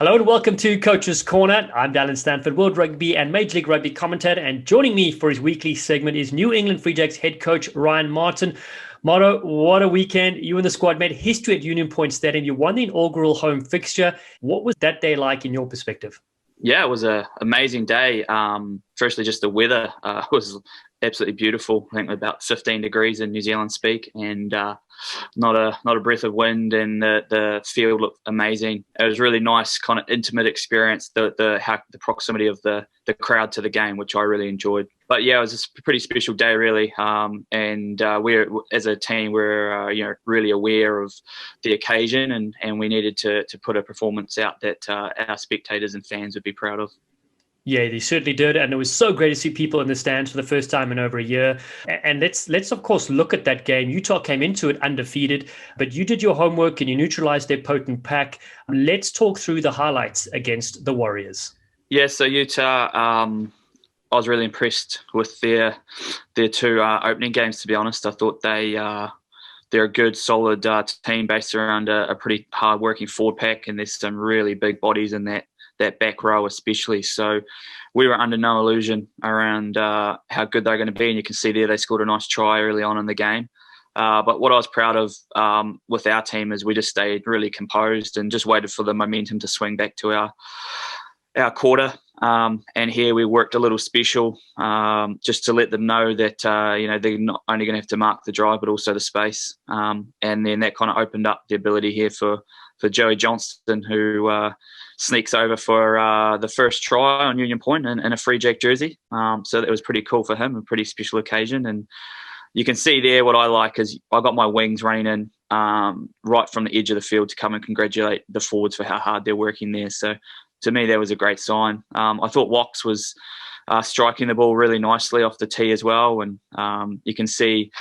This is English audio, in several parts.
Hello and welcome to Coach's Corner. I'm Dallen, Stanford World Rugby and Major League Rugby commentator, and joining me for his weekly segment is New England Free Jacks head coach Ryan Martin. Marto, what a weekend. You and the squad made history at Union Point Stadium. You won the inaugural home fixture. What was that day like in your perspective? Yeah, it was an amazing day. Firstly, just the weather was absolutely beautiful. I think about 15 degrees in New Zealand speak, and not a breath of wind, and the field looked amazing. It was really nice, kind of intimate experience. The proximity of the crowd to the game, which I really enjoyed. But yeah, it was a pretty special day, really. And we're, as a team, we're really aware of the occasion, and we needed to put a performance out that our spectators and fans would be proud of. Yeah, they certainly did. And it was so great to see people in the stands for the first time in over a year. And let's of course look at that game. Utah came into it undefeated, but you did your homework and you neutralized their potent pack. Let's talk through the highlights against the Warriors. Yeah, so Utah, I was really impressed with their two opening games, to be honest. I thought they're a good, solid team based around a pretty hard-working forward pack, and there's some really big bodies in that back row especially. So we were under no illusion around how good they're going to be, and you can see there they scored a nice try early on in the game. But what I was proud of with our team is we just stayed really composed and just waited for the momentum to swing back to our quarter. And here we worked a little special just to let them know that they're not only going to have to mark the drive but also the space. And then that kind of opened up the ability here for Joey Johnston, who sneaks over for the first try on Union Point in a Free Jack jersey. So that was pretty cool for him, a pretty special occasion. And you can see there what I like is I got my wings running in right from the edge of the field to come and congratulate the forwards for how hard they're working there. So to me, that was a great sign. I thought Wox was striking the ball really nicely off the tee as well. And you can see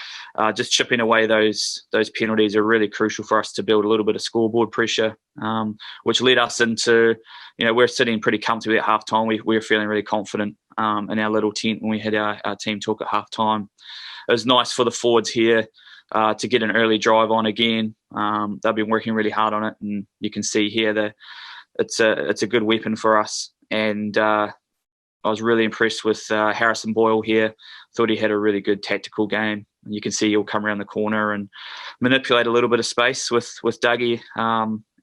just chipping away those penalties are really crucial for us to build a little bit of scoreboard pressure, which led us into, we're sitting pretty comfortably at halftime. We were feeling really confident in our little tent when we had our team talk at halftime. It was nice for the forwards here to get an early drive on again. They've been working really hard on it, and you can see here that it's a good weapon for us. And I was really impressed with Harrison Boyle here. Thought he had a really good tactical game. And you can see he'll come around the corner and manipulate a little bit of space with Dougie.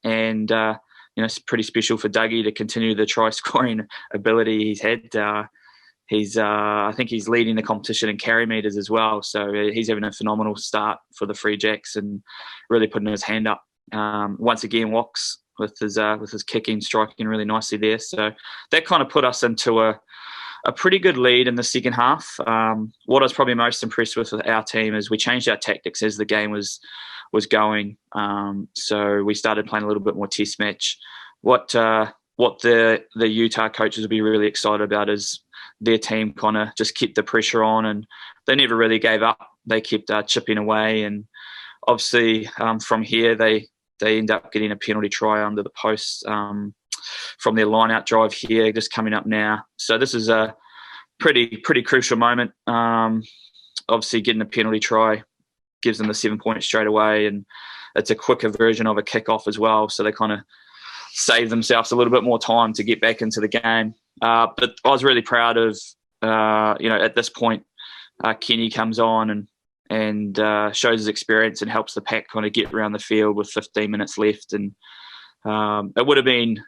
It's pretty special for Dougie to continue the try-scoring ability he's had. I think he's leading the competition in carry meters as well. So he's having a phenomenal start for the Free Jacks and really putting his hand up. Once again, Wox with his kicking, striking really nicely there. So that kind of put us into a pretty good lead in the second half. What I was probably most impressed with our team is we changed our tactics as the game was going. So we started playing a little bit more test match. What the Utah coaches will be really excited about is their team kind of just kept the pressure on, and they never really gave up. They kept chipping away, and obviously from here they end up getting a penalty try under the post from their line-out drive here, just coming up now. So this is a pretty crucial moment. Obviously, getting a penalty try gives them the 7 points straight away, and it's a quicker version of a kick-off as well. So they kind of save themselves a little bit more time to get back into the game. But I was really proud of, at this point, Kenny comes on and shows his experience and helps the pack kind of get around the field with 15 minutes left. And it would have been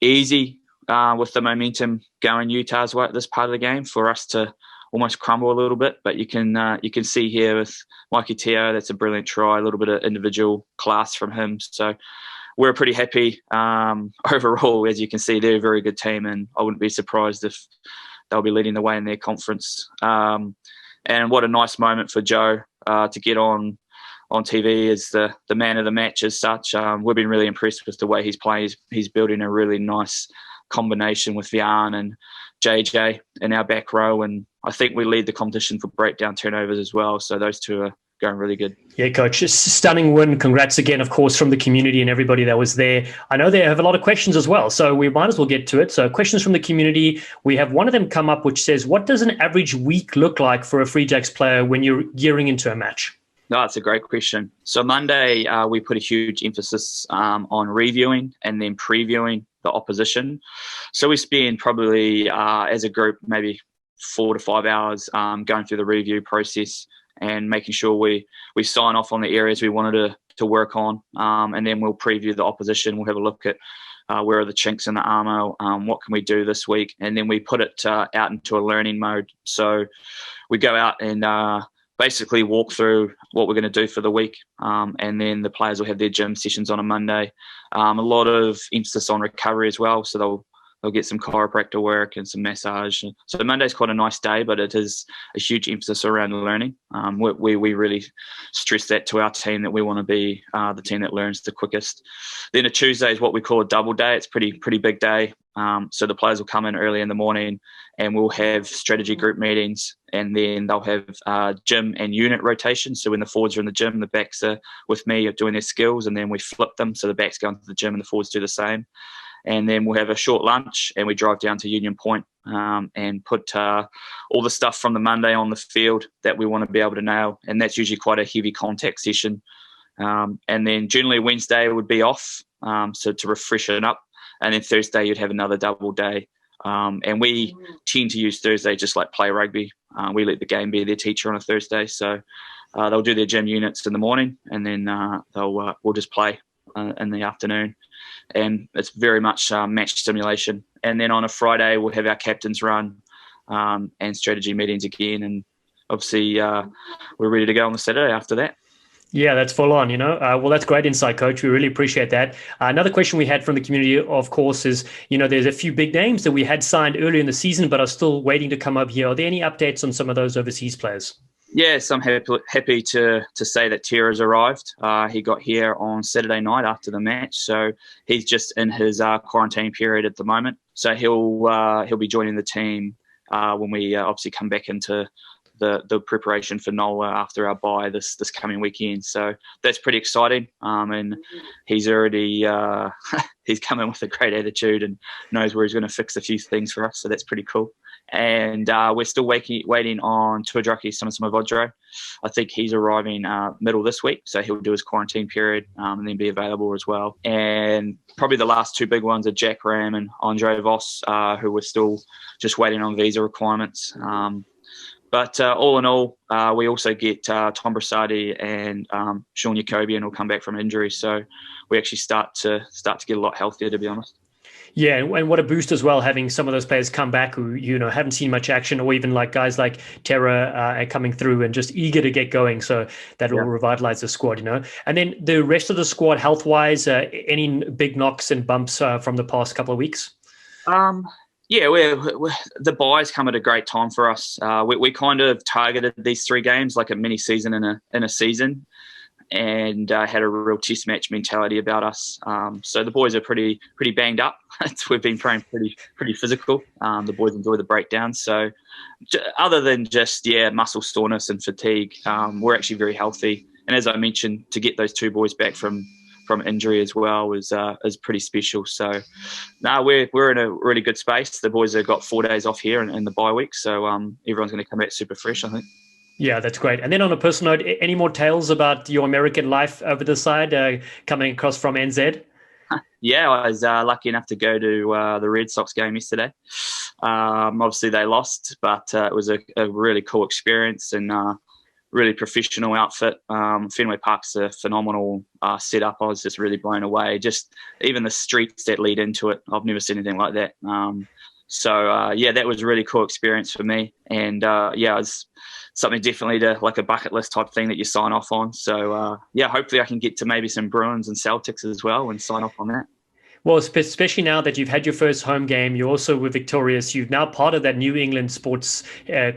easy with the momentum going Utah's way at this part of the game for us to almost crumble a little bit. But you can see here with Mikey Teo, that's a brilliant try, a little bit of individual class from him. So we're pretty happy overall. As you can see, they're a very good team, and I wouldn't be surprised if they'll be leading the way in their conference. And what a nice moment for Joe to get on TV as the man of the match as such. We've been really impressed with the way he's playing. He's building a really nice combination with Vian and JJ in our back row, and I think we lead the competition for breakdown turnovers as well. So those two are going really good. Yeah, Coach, stunning win. Congrats again, of course, from the community and everybody that was there. I know they have a lot of questions as well, so we might as well get to it. So questions from the community. We have one of them come up which says, what does an average week look like for a Free Jacks player when you're gearing into a match? No, that's a great question. So Monday, we put a huge emphasis on reviewing and then previewing the opposition. So we spend probably as a group maybe 4 to 5 hours going through the review process and making sure we sign off on the areas we wanted to work on, and then we'll preview the opposition. We'll have a look at where are the chinks in the armour, what can we do this week, and then we put it out into a learning mode. So we go out and basically walk through what we're going to do for the week, and then the players will have their gym sessions on a Monday. A lot of emphasis on recovery as well, so they'll get some chiropractor work and some massage. So Monday's quite a nice day, but it is a huge emphasis around learning. We really stress that to our team, that we want to be the team that learns the quickest. Then a Tuesday is what we call a double day. It's pretty big day. So the players will come in early in the morning and we'll have strategy group meetings, and then they'll have gym and unit rotation. So when the forwards are in the gym, the backs are with me doing their skills, and then we flip them. So the backs go into the gym and the forwards do the same. And then we'll have a short lunch and we drive down to Union Point and put all the stuff from the Monday on the field that we want to be able to nail. And that's usually quite a heavy contact session. And then generally Wednesday would be off, so to refresh it up. And then Thursday you'd have another double day. And we tend to use Thursday just like play rugby. We let the game be their teacher on a Thursday. So they'll do their gym units in the morning, and then we'll just play in the afternoon. And it's very much match simulation. And then on a Friday, we'll have our captains run and strategy meetings again. And obviously, we're ready to go on the Saturday after that. Yeah, that's full on, well, that's great insight, Coach. We really appreciate that. Another question we had from the community, of course, is, there's a few big names that we had signed earlier in the season, but are still waiting to come up here. Are there any updates on some of those overseas players? Yes, I'm happy to say that Tera's arrived. He got here on Saturday night after the match, so he's just in his quarantine period at the moment. So he'll be joining the team when we obviously come back into the preparation for NOLA after our bye this coming weekend. So that's pretty exciting. And he's already he's come in with a great attitude and knows where he's going to fix a few things for us. So that's pretty cool. And we're still waiting on Tuadraki Samavodro. I think he's arriving middle this week, so he'll do his quarantine period and then be available as well. And probably the last two big ones are Jack Ram and Andre Voss, who we're still just waiting on visa requirements. But all in all, we also get Tom Brasadi and Sean Jacobian will come back from injury, so we actually start to get a lot healthier, to be honest. Yeah, and what a boost as well, having some of those players come back who, haven't seen much action, or even like guys like Tera coming through and just eager to get going. So that will revitalize the squad, And then the rest of the squad, health-wise, any big knocks and bumps from the past couple of weeks? Yeah, the buys come at a great time for us. We kind of targeted these 3 games like a mini season in a season, and had a real test match mentality about us. So the boys are pretty banged up. We've been playing pretty physical. The boys enjoy the breakdowns. So other than just muscle soreness and fatigue, we're actually very healthy. And as I mentioned, to get those 2 boys back from injury as well is pretty special. So we're in a really good space. The boys have got 4 days off here in the bye week, so everyone's going to come back super fresh, I think. Yeah, that's great. And then on a personal note, any more tales about your American life over the side, coming across from NZ? Yeah, I was lucky enough to go to the Red Sox game yesterday. Obviously, they lost, but it was a really cool experience and really professional outfit. Fenway Park's a phenomenal setup. I was just really blown away. Just even the streets that lead into it, I've never seen anything like that. So that was a really cool experience for me. And it was something definitely like a bucket list type thing that you sign off on. So hopefully I can get to maybe some Bruins and Celtics as well and sign off on that. Well, especially now that you've had your first home game, you also were victorious. You've now part of that New England sports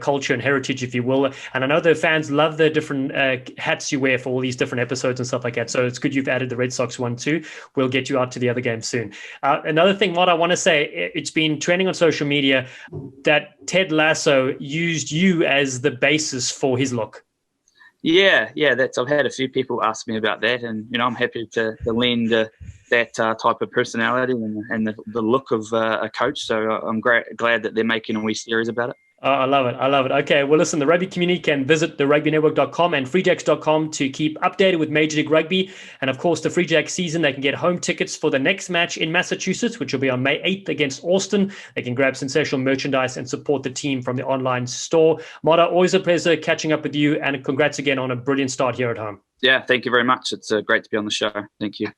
culture and heritage, if you will. And I know the fans love the different hats you wear for all these different episodes and stuff like that. So it's good you've added the Red Sox one too. We'll get you out to the other games soon. Another thing, what I want to say, it's been trending on social media that Ted Lasso used you as the basis for his look. Yeah, I've had a few people ask me about that, and I'm happy to lend that type of personality and the look of a coach. So I'm glad that they're making a wee series about it. Oh, I love it. I love it. Okay. Well, listen, the rugby community can visit the rugbynetwork.com and freejacks.com to keep updated with Major League Rugby. And of course, the Free Jacks season, they can get home tickets for the next match in Massachusetts, which will be on May 8th against Austin. They can grab sensational merchandise and support the team from the online store. Mara, always a pleasure catching up with you. And congrats again on a brilliant start here at home. Yeah, thank you very much. It's great to be on the show. Thank you.